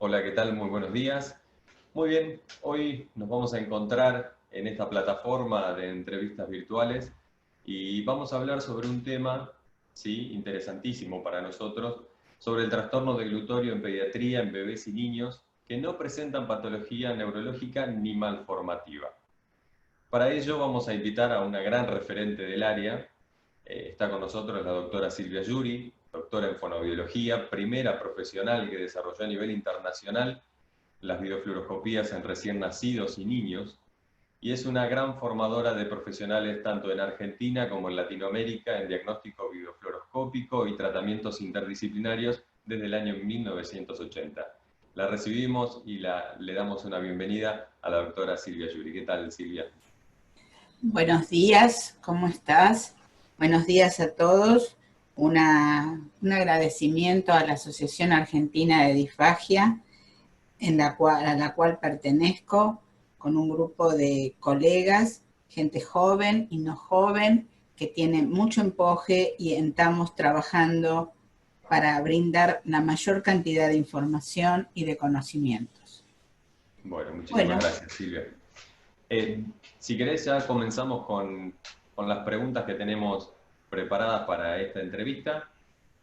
Hola, ¿qué tal? Muy buenos días. Muy bien, hoy nos vamos a encontrar en esta plataforma de entrevistas virtuales y vamos a hablar sobre un tema, sí, interesantísimo para nosotros, sobre el trastorno de glutorio en pediatría en bebés y niños que no presentan patología neurológica ni malformativa. Para ello vamos a invitar a una gran referente del área. Está con nosotros la doctora Silvia Yuri, doctora en fonoaudiología, primera profesional que desarrolló a nivel internacional las videofluoroscopías en recién nacidos y niños, y es una gran formadora de profesionales tanto en Argentina como en Latinoamérica en diagnóstico videofluoroscópico y tratamientos interdisciplinarios desde el año 1980. La recibimos y le damos una bienvenida a la doctora Silvia Yuri. ¿Qué tal, Silvia? Buenos días, ¿cómo estás? Buenos días a todos. Un agradecimiento a la Asociación Argentina de Disfagia, a la cual pertenezco, con un grupo de colegas, gente joven y no joven, que tiene mucho empuje y estamos trabajando para brindar la mayor cantidad de información y de conocimientos. Bueno, muchísimas Bueno, gracias, Silvia. Si querés, ya comenzamos con las preguntas que tenemos preparadas para esta entrevista.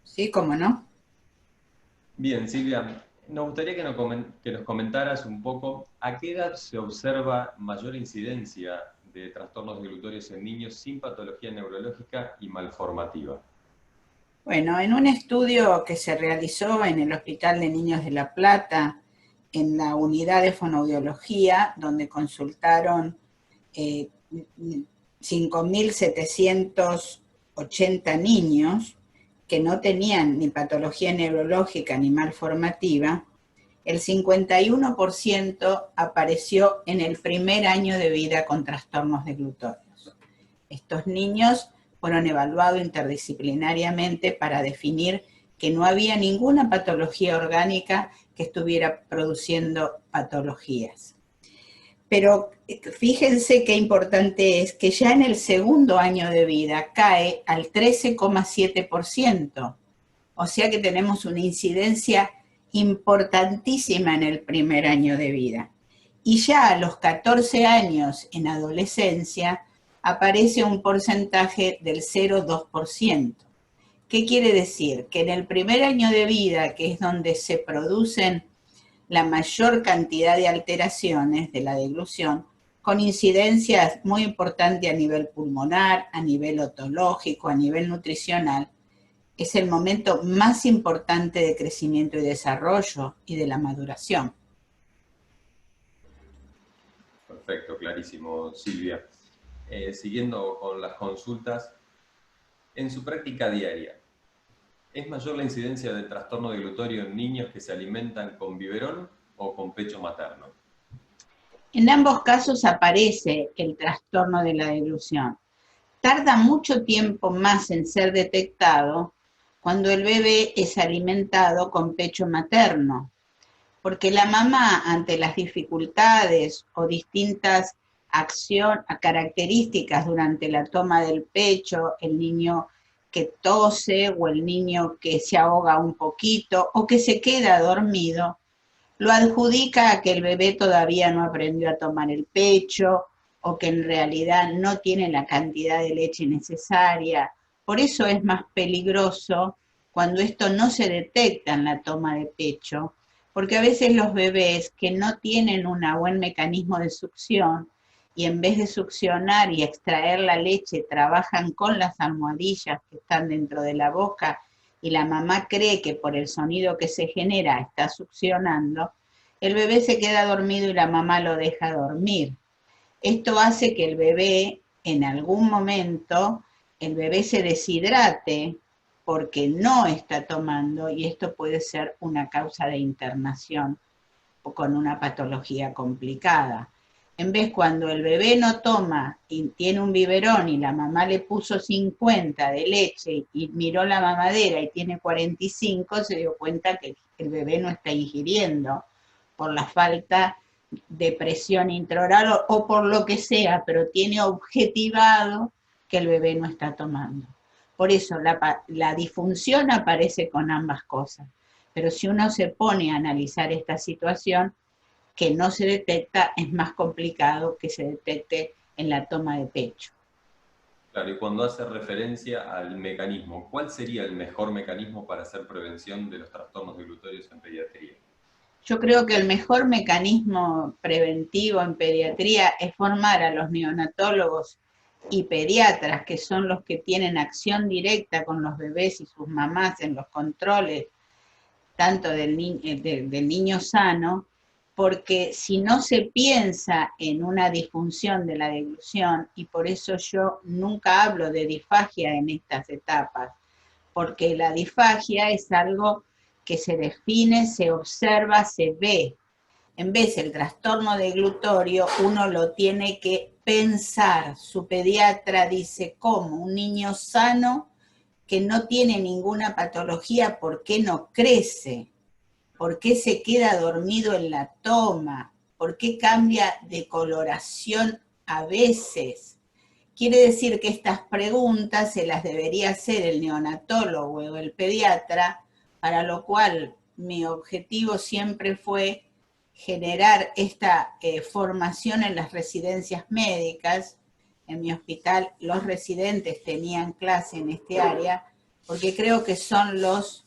sí, cómo no. Bien, Silvia, nos gustaría que nos comentaras un poco a qué edad se observa mayor incidencia de trastornos de glutorios en niños sin patología neurológica y malformativa. Bueno, en un estudio que se realizó en el Hospital de Niños de La Plata, en la unidad de fonoaudiología, donde consultaron 5.780 niños que no tenían ni patología neurológica ni malformativa, el 51% apareció en el primer año de vida con trastornos de glutorios. Estos niños fueron evaluados interdisciplinariamente para definir que no había ninguna patología orgánica que estuviera produciendo patologías. Pero fíjense qué importante es que ya en el segundo año de vida cae al 13,7%, o sea que tenemos una incidencia importantísima en el primer año de vida. Y ya a los 14 años en adolescencia aparece un porcentaje del 0,2%. ¿Qué quiere decir? Que en el primer año de vida, que es donde se producen la mayor cantidad de alteraciones de la deglución, con incidencias muy importantes a nivel pulmonar, a nivel otológico, a nivel nutricional, es el momento más importante de crecimiento y desarrollo y de la maduración. Perfecto, clarísimo, Silvia. Siguiendo con las consultas, en su práctica diaria, ¿es mayor la incidencia de trastorno de glutorio en niños que se alimentan con biberón o con pecho materno? En ambos casos aparece el trastorno de la deglución. Tarda mucho tiempo más en ser detectado cuando el bebé es alimentado con pecho materno, porque la mamá, ante las dificultades o distintas características durante la toma del pecho, el niño que tose o el niño que se ahoga un poquito o que se queda dormido, lo adjudica a que el bebé todavía no aprendió a tomar el pecho o que en realidad no tiene la cantidad de leche necesaria. Por eso es más peligroso cuando esto no se detecta en la toma de pecho, porque a veces los bebés que no tienen un buen mecanismo de succión y en vez de succionar y extraer la leche trabajan con las almohadillas que están dentro de la boca y la mamá cree que por el sonido que se genera está succionando, el bebé se queda dormido y la mamá lo deja dormir. Esto hace que el bebé, en algún momento, el bebé se deshidrate porque no está tomando y esto puede ser una causa de internación o con una patología complicada. En vez, cuando el bebé no toma y tiene un biberón y la mamá le puso 50 de leche y miró la mamadera y tiene 45, se dio cuenta que el bebé no está ingiriendo por la falta de presión intraoral o por lo que sea, pero tiene objetivado que el bebé no está tomando. Por eso la disfunción aparece con ambas cosas. Pero si uno se pone a analizar esta situación, que no se detecta, es más complicado que se detecte en la toma de pecho. Claro, y cuando hace referencia al mecanismo, ¿cuál sería el mejor mecanismo para hacer prevención de los trastornos dilutorios en pediatría? Yo creo que el mejor mecanismo preventivo en pediatría es formar a los neonatólogos y pediatras, que son los que tienen acción directa con los bebés y sus mamás en los controles, tanto del niño sano, porque si no se piensa en una disfunción de la deglución, y por eso yo nunca hablo de disfagia en estas etapas, porque la disfagia es algo que se define, se observa, se ve. En vez del trastorno deglutorio, uno lo tiene que pensar. Su pediatra dice, ¿cómo? Un niño sano que no tiene ninguna patología, ¿por qué no crece? ¿Por qué se queda dormido en la toma? ¿Por qué cambia de coloración a veces? Quiere decir que estas preguntas se las debería hacer el neonatólogo o el pediatra, para lo cual mi objetivo siempre fue generar esta formación en las residencias médicas. En mi hospital los residentes tenían clase en este área, porque creo que son los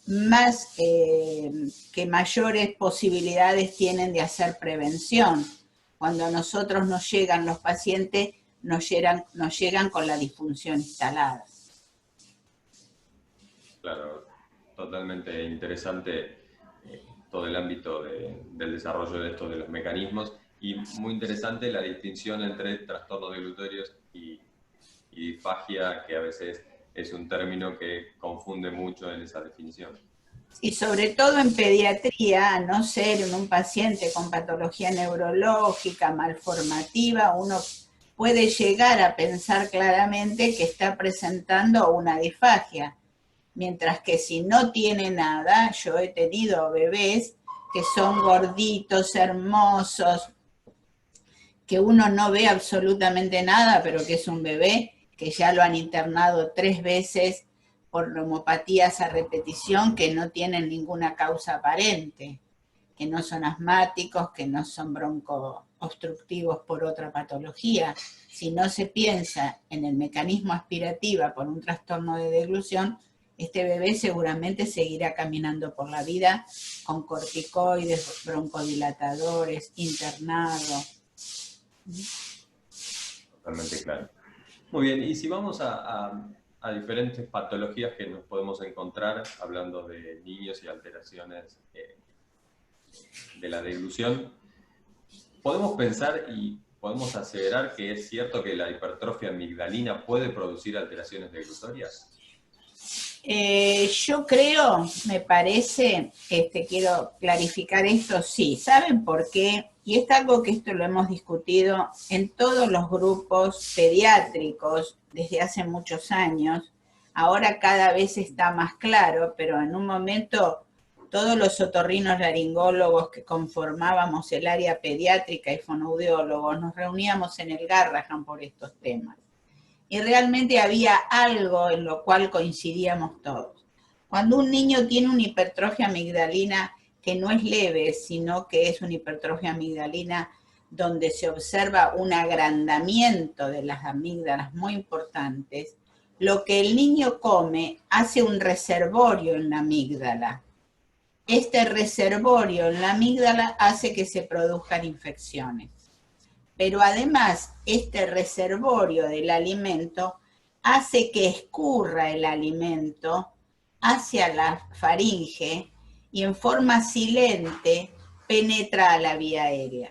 más que mayores posibilidades tienen de hacer prevención. Cuando a nosotros nos llegan los pacientes, nos llegan con la disfunción instalada. Claro, totalmente interesante todo el ámbito del desarrollo de estos de los mecanismos y muy interesante la distinción entre trastornos deglutorios y disfagia, que a veces es un término que confunde mucho en esa definición. Y sobre todo en pediatría, a no ser en un paciente con patología neurológica, malformativa, uno puede llegar a pensar claramente que está presentando una disfagia. Mientras que si no tiene nada, yo he tenido bebés que son gorditos, hermosos, que uno no ve absolutamente nada, pero que es un bebé, que ya lo han internado 3 veces por neumopatías a repetición que no tienen ninguna causa aparente, que no son asmáticos, que no son broncoobstructivos por otra patología. Si no se piensa en el mecanismo aspirativa por un trastorno de deglución, este bebé seguramente seguirá caminando por la vida con corticoides, broncodilatadores, internado. Totalmente claro. Muy bien, y si vamos a diferentes patologías que nos podemos encontrar, hablando de niños y alteraciones de la deglución, podemos pensar y podemos aseverar que es cierto que la hipertrofia amigdalina puede producir alteraciones deglutorias. Yo creo, me parece, quiero clarificar esto, sí. ¿Saben por qué? Y es algo que esto lo hemos discutido en todos los grupos pediátricos desde hace muchos años. Ahora cada vez está más claro, pero en un momento todos los otorrinos laringólogos que conformábamos el área pediátrica y fonoaudiólogos nos reuníamos en el Garrahan por estos temas. Y realmente había algo en lo cual coincidíamos todos. Cuando un niño tiene una hipertrofia amigdalina que no es leve, sino que es una hipertrofia amigdalina donde se observa un agrandamiento de las amígdalas muy importantes, lo que el niño come hace un reservorio en la amígdala. Este reservorio en la amígdala hace que se produzcan infecciones. Pero además, este reservorio del alimento hace que escurra el alimento hacia la faringe y en forma silente penetra a la vía aérea.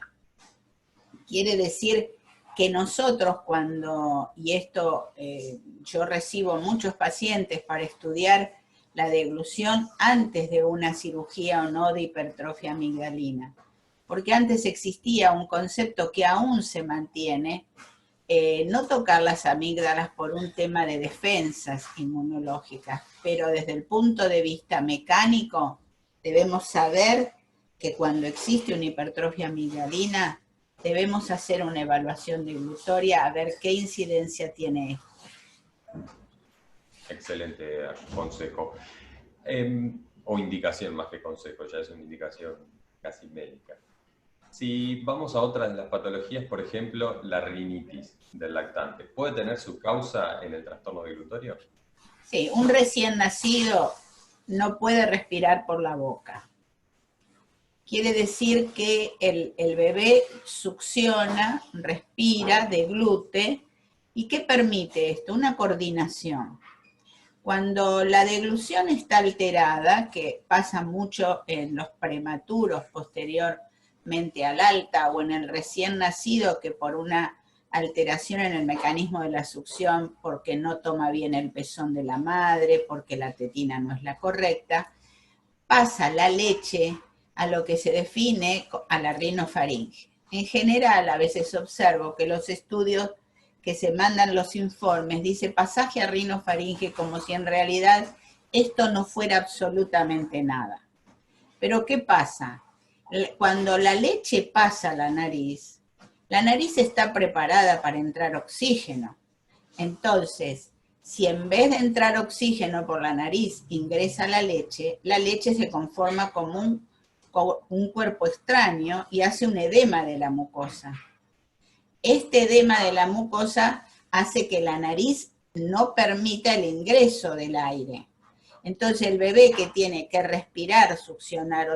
Quiere decir que nosotros cuando, y esto yo recibo muchos pacientes para estudiar la deglución antes de una cirugía o no de hipertrofia amigdalina, porque antes existía un concepto que aún se mantiene, no tocar las amígdalas por un tema de defensas inmunológicas, pero desde el punto de vista mecánico debemos saber que cuando existe una hipertrofia amigdalina debemos hacer una evaluación deglutoria a ver qué incidencia tiene esto. Excelente consejo. o indicación más que consejo, ya es una indicación casi médica. Si vamos a otra de las patologías, por ejemplo, la rinitis del lactante, ¿puede tener su causa en el trastorno dilutorio? Sí, un recién nacido no puede respirar por la boca. Quiere decir que el bebé succiona, respira, deglute. ¿Y qué permite esto? Una coordinación. Cuando la deglución está alterada, que pasa mucho en los prematuros posteriormente al alta o en el recién nacido que por una alteración en el mecanismo de la succión, porque no toma bien el pezón de la madre, porque la tetina no es la correcta, pasa la leche a lo que se define a la rinofaringe. En general, a veces observo que los estudios que se mandan los informes dice pasaje a rinofaringe como si en realidad esto no fuera absolutamente nada. Pero ¿qué pasa? Cuando la leche pasa a la nariz está preparada para entrar oxígeno. Entonces, si en vez de entrar oxígeno por la nariz ingresa la leche se conforma como un cuerpo extraño y hace un edema de la mucosa. Este edema de la mucosa hace que la nariz no permita el ingreso del aire. Entonces el bebé que tiene que respirar, succionar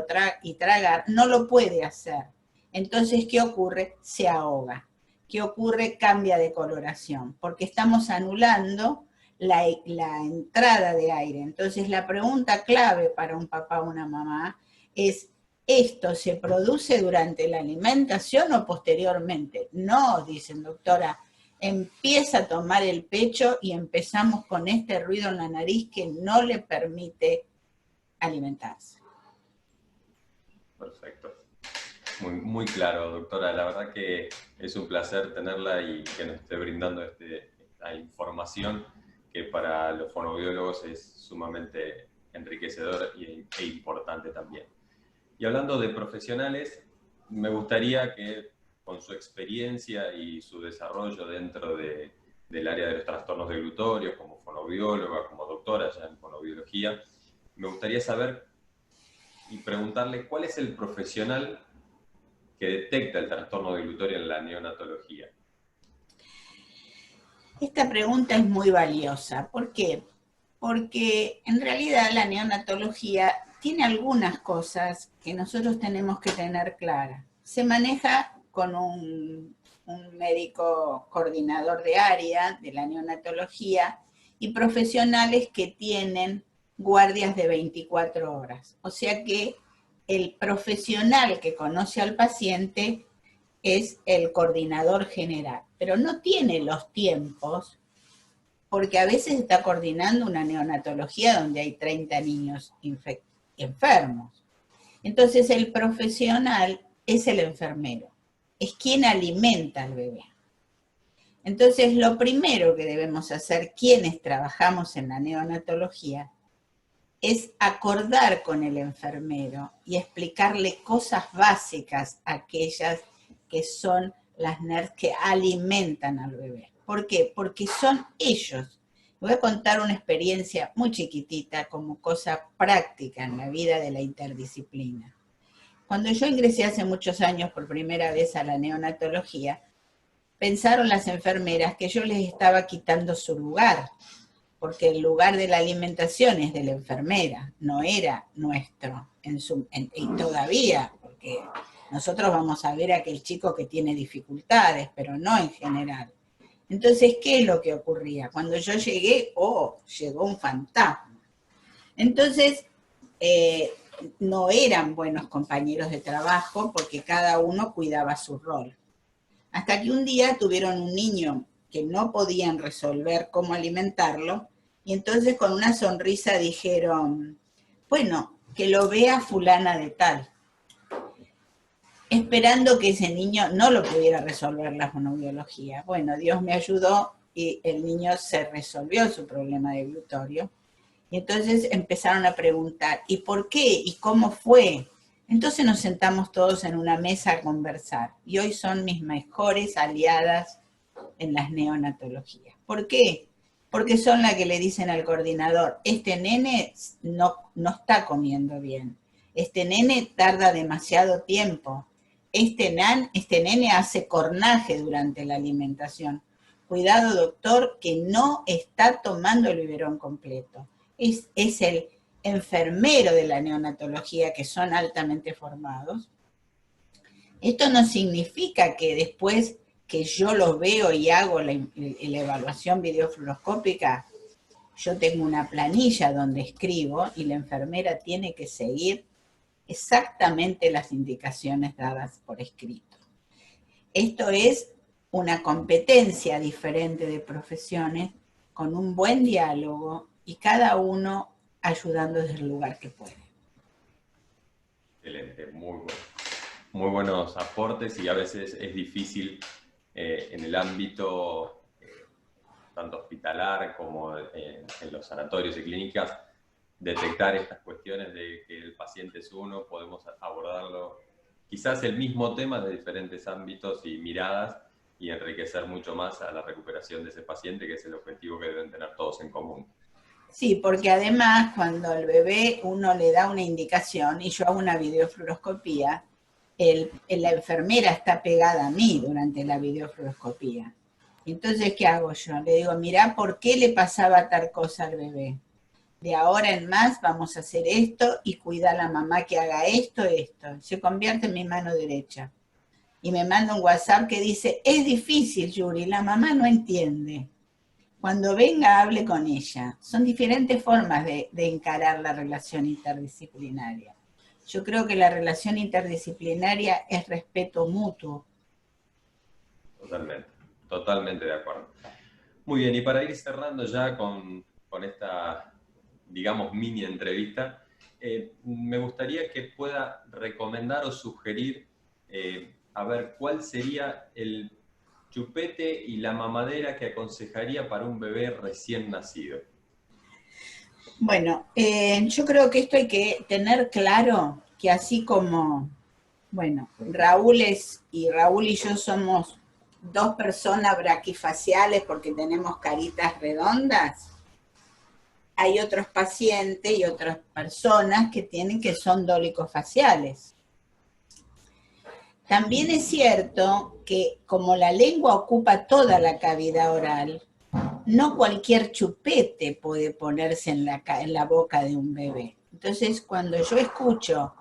y tragar, no lo puede hacer. Entonces, ¿qué ocurre? Se ahoga. ¿Qué ocurre? Cambia de coloración, porque estamos anulando la entrada de aire. Entonces la pregunta clave para un papá o una mamá es, ¿esto se produce durante la alimentación o posteriormente? No, dicen, doctora, empieza a tomar el pecho y empezamos con este ruido en la nariz que no le permite alimentarse. Perfecto. Muy claro, doctora. La verdad que es un placer tenerla y que nos esté brindando esta información que para los fonoaudiólogos es sumamente enriquecedor e importante también. Y hablando de profesionales, me gustaría que con su experiencia y su desarrollo dentro del área de los trastornos deglutorios, como fonoaudióloga, como doctora ya en fonoaudiología, me gustaría saber y preguntarle cuál es el profesional que detecta el trastorno deglutorio en la neonatología. Esta pregunta es muy valiosa. ¿Por qué? Porque en realidad la neonatología tiene algunas cosas que nosotros tenemos que tener claras. Se maneja con un médico coordinador de área de la neonatología y profesionales que tienen guardias de 24 horas. O sea que el profesional que conoce al paciente es el coordinador general, pero no tiene los tiempos porque a veces está coordinando una neonatología donde hay 30 niños enfermos. Entonces el profesional es el enfermero, es quien alimenta al bebé. Entonces lo primero que debemos hacer quienes trabajamos en la neonatología es acordar con el enfermero y explicarle cosas básicas, aquellas que son las NERS que alimentan al bebé. ¿Por qué? Porque son ellos. Voy a contar una experiencia muy chiquitita como cosa práctica en la vida de la interdisciplina. Cuando yo ingresé hace muchos años por primera vez a la neonatología, pensaron las enfermeras que yo les estaba quitando su lugar, porque el lugar de la alimentación es de la enfermera, no era nuestro, y todavía, porque nosotros vamos a ver a aquel chico que tiene dificultades, pero no en general. Entonces, ¿qué es lo que ocurría? Cuando yo llegué, llegó un fantasma. Entonces, no eran buenos compañeros de trabajo porque cada uno cuidaba su rol. Hasta que un día tuvieron un niño que no podían resolver cómo alimentarlo, y entonces con una sonrisa dijeron, bueno, que lo vea fulana de tal, esperando que ese niño no lo pudiera resolver la fonoaudiología. Bueno, Dios me ayudó y el niño se resolvió su problema de glutorio. Y entonces empezaron a preguntar, ¿y por qué? ¿Y cómo fue? Entonces nos sentamos todos en una mesa a conversar. Y hoy son mis mejores aliadas en las neonatologías. ¿Por qué? porque son las que le dicen al coordinador, este nene no está comiendo bien, este nene tarda demasiado tiempo, este nene hace cornaje durante la alimentación. Cuidado, doctor, que no está tomando el biberón completo. Es el enfermero de la neonatología, que son altamente formados. Esto no significa que después que yo los veo y hago la evaluación videofluoroscópica, yo tengo una planilla donde escribo y la enfermera tiene que seguir exactamente las indicaciones dadas por escrito. Esto es una competencia diferente de profesiones con un buen diálogo y cada uno ayudando desde el lugar que puede. Excelente, muy buenos aportes, y a veces es difícil en el ámbito tanto hospitalar como en los sanatorios y clínicas detectar estas cuestiones de que el paciente es uno, podemos abordarlo quizás el mismo tema de diferentes ámbitos y miradas y enriquecer mucho más a la recuperación de ese paciente, que es el objetivo que deben tener todos en común. Sí, porque además cuando al bebé uno le da una indicación y yo hago una videofluoroscopía, la enfermera está pegada a mí durante la videofluoroscopía. Entonces, ¿qué hago yo? Le digo, mirá, ¿por qué le pasaba tal cosa al bebé? De ahora en más vamos a hacer esto y cuida a la mamá que haga esto. Se convierte en mi mano derecha. Y me manda un WhatsApp que dice, es difícil, Yuri, la mamá no entiende. Cuando venga, hable con ella. Son diferentes formas de encarar la relación interdisciplinaria. Yo creo que la relación interdisciplinaria es respeto mutuo. Totalmente de acuerdo. Muy bien, y para ir cerrando ya con esta, digamos, mini entrevista, me gustaría que pueda recomendar o sugerir, a ver, cuál sería el chupete y la mamadera que aconsejaría para un bebé recién nacido. Bueno, yo creo que esto hay que tener claro que así como, bueno, Raúl y yo somos dos personas braquifaciales porque tenemos caritas redondas, hay otros pacientes y otras personas que son dólicofaciales. También es cierto que como la lengua ocupa toda la cavidad oral, no cualquier chupete puede ponerse en la boca de un bebé. Entonces, cuando yo escucho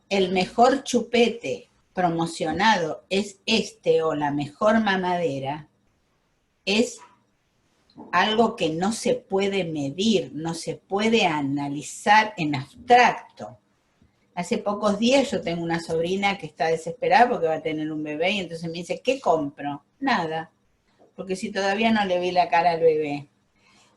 el mejor chupete promocionado es este o la mejor mamadera, es algo que no se puede medir, no se puede analizar en abstracto. Hace pocos días yo tengo una sobrina que está desesperada porque va a tener un bebé y entonces me dice, ¿qué compro? Nada, porque si todavía no le vi la cara al bebé.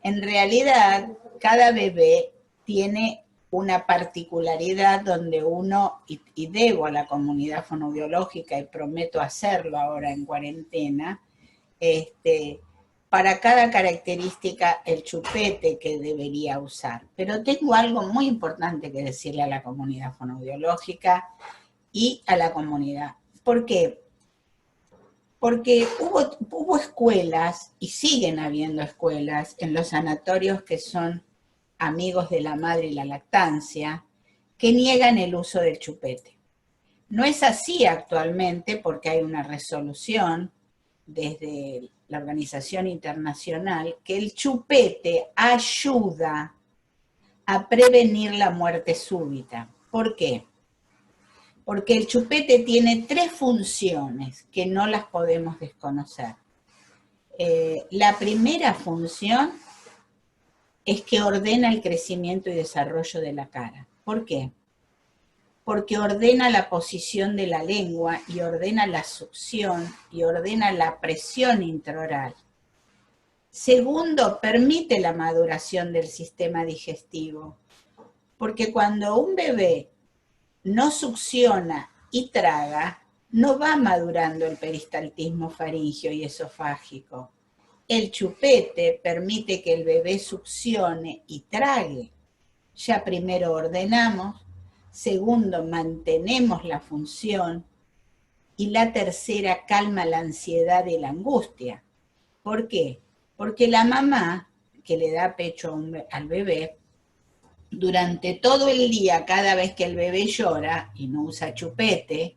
En realidad, cada bebé tiene una particularidad donde uno, y debo a la comunidad fonoaudiológica y prometo hacerlo ahora en cuarentena, para cada característica el chupete que debería usar. Pero tengo algo muy importante que decirle a la comunidad fonoaudiológica y a la comunidad. ¿Por qué? Porque hubo escuelas, y siguen habiendo escuelas, en los sanatorios que son amigos de la madre y la lactancia, que niegan el uso del chupete. No es así actualmente porque hay una resolución desde la Organización Internacional que el chupete ayuda a prevenir la muerte súbita. ¿Por qué? Porque el chupete tiene 3 funciones que no las podemos desconocer. La primera función es que ordena el crecimiento y desarrollo de la cara. ¿Por qué? Porque ordena la posición de la lengua y ordena la succión y ordena la presión intraoral. Segundo, permite la maduración del sistema digestivo, porque cuando un bebé no succiona y traga, no va madurando el peristaltismo faríngeo y esofágico. El chupete permite que el bebé succione y trague. Ya primero ordenamos, segundo mantenemos la función y la tercera calma la ansiedad y la angustia. ¿Por qué? Porque la mamá que le da pecho al bebé, durante todo el día, cada vez que el bebé llora y no usa chupete,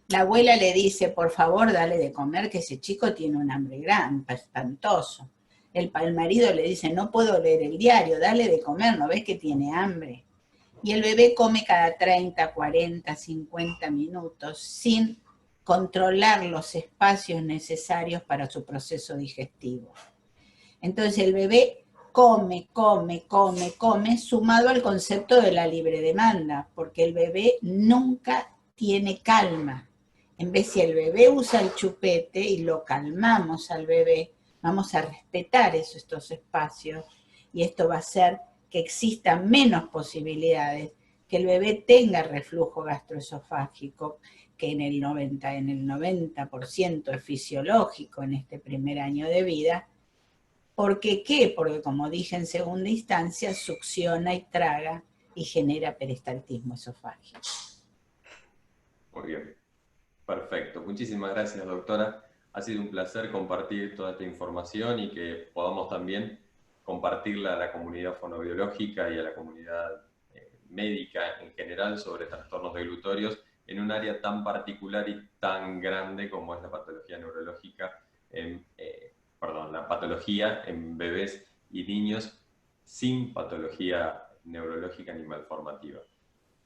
la abuela le dice, por favor, dale de comer, que ese chico tiene un hambre grande, espantoso. El marido le dice, no puedo leer el diario, dale de comer, ¿no ves que tiene hambre? Y el bebé come cada 30, 40, 50 minutos sin controlar los espacios necesarios para su proceso digestivo. Entonces el bebé come, sumado al concepto de la libre demanda, porque el bebé nunca tiene calma. En vez si el bebé usa el chupete y lo calmamos al bebé, vamos a respetar estos espacios y esto va a hacer que existan menos posibilidades, que el bebé tenga reflujo gastroesofágico, que en el 90% es fisiológico en este primer año de vida. ¿Por qué qué? Porque como dije en segunda instancia, succiona y traga y genera peristaltismo esofágico. Muy bien, perfecto. Muchísimas gracias, doctora. Ha sido un placer compartir toda esta información y que podamos también compartirla a la comunidad fonoaudiológica y a la comunidad médica en general sobre trastornos deglutorios en un área tan particular y tan grande como es la patología neurológica, la patología en bebés y niños sin patología neurológica ni malformativa.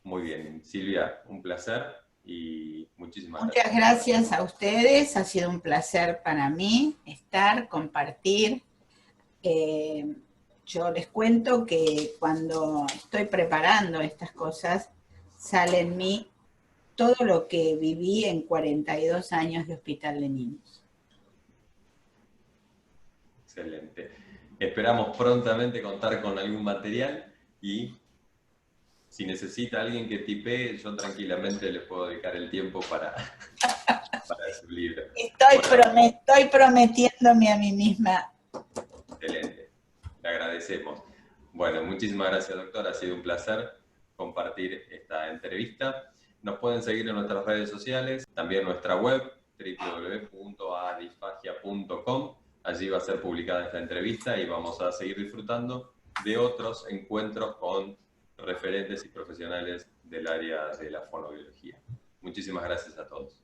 Muy bien, Silvia, un placer y muchísimas gracias. Muchas gracias a ustedes, ha sido un placer para mí compartir. Yo les cuento que cuando estoy preparando estas cosas, sale en mí todo lo que viví en 42 años de hospital de niños. Excelente. Esperamos prontamente contar con algún material y si necesita alguien que tipee, yo tranquilamente les puedo dedicar el tiempo para su libro. Estoy prometiéndome a mí misma. Excelente. Le agradecemos. Bueno, muchísimas gracias, doctora. Ha sido un placer compartir esta entrevista. Nos pueden seguir en nuestras redes sociales, también nuestra web, www.adisfagia.com. Allí va a ser publicada esta entrevista y vamos a seguir disfrutando de otros encuentros con referentes y profesionales del área de la fonoaudiología. Muchísimas gracias a todos.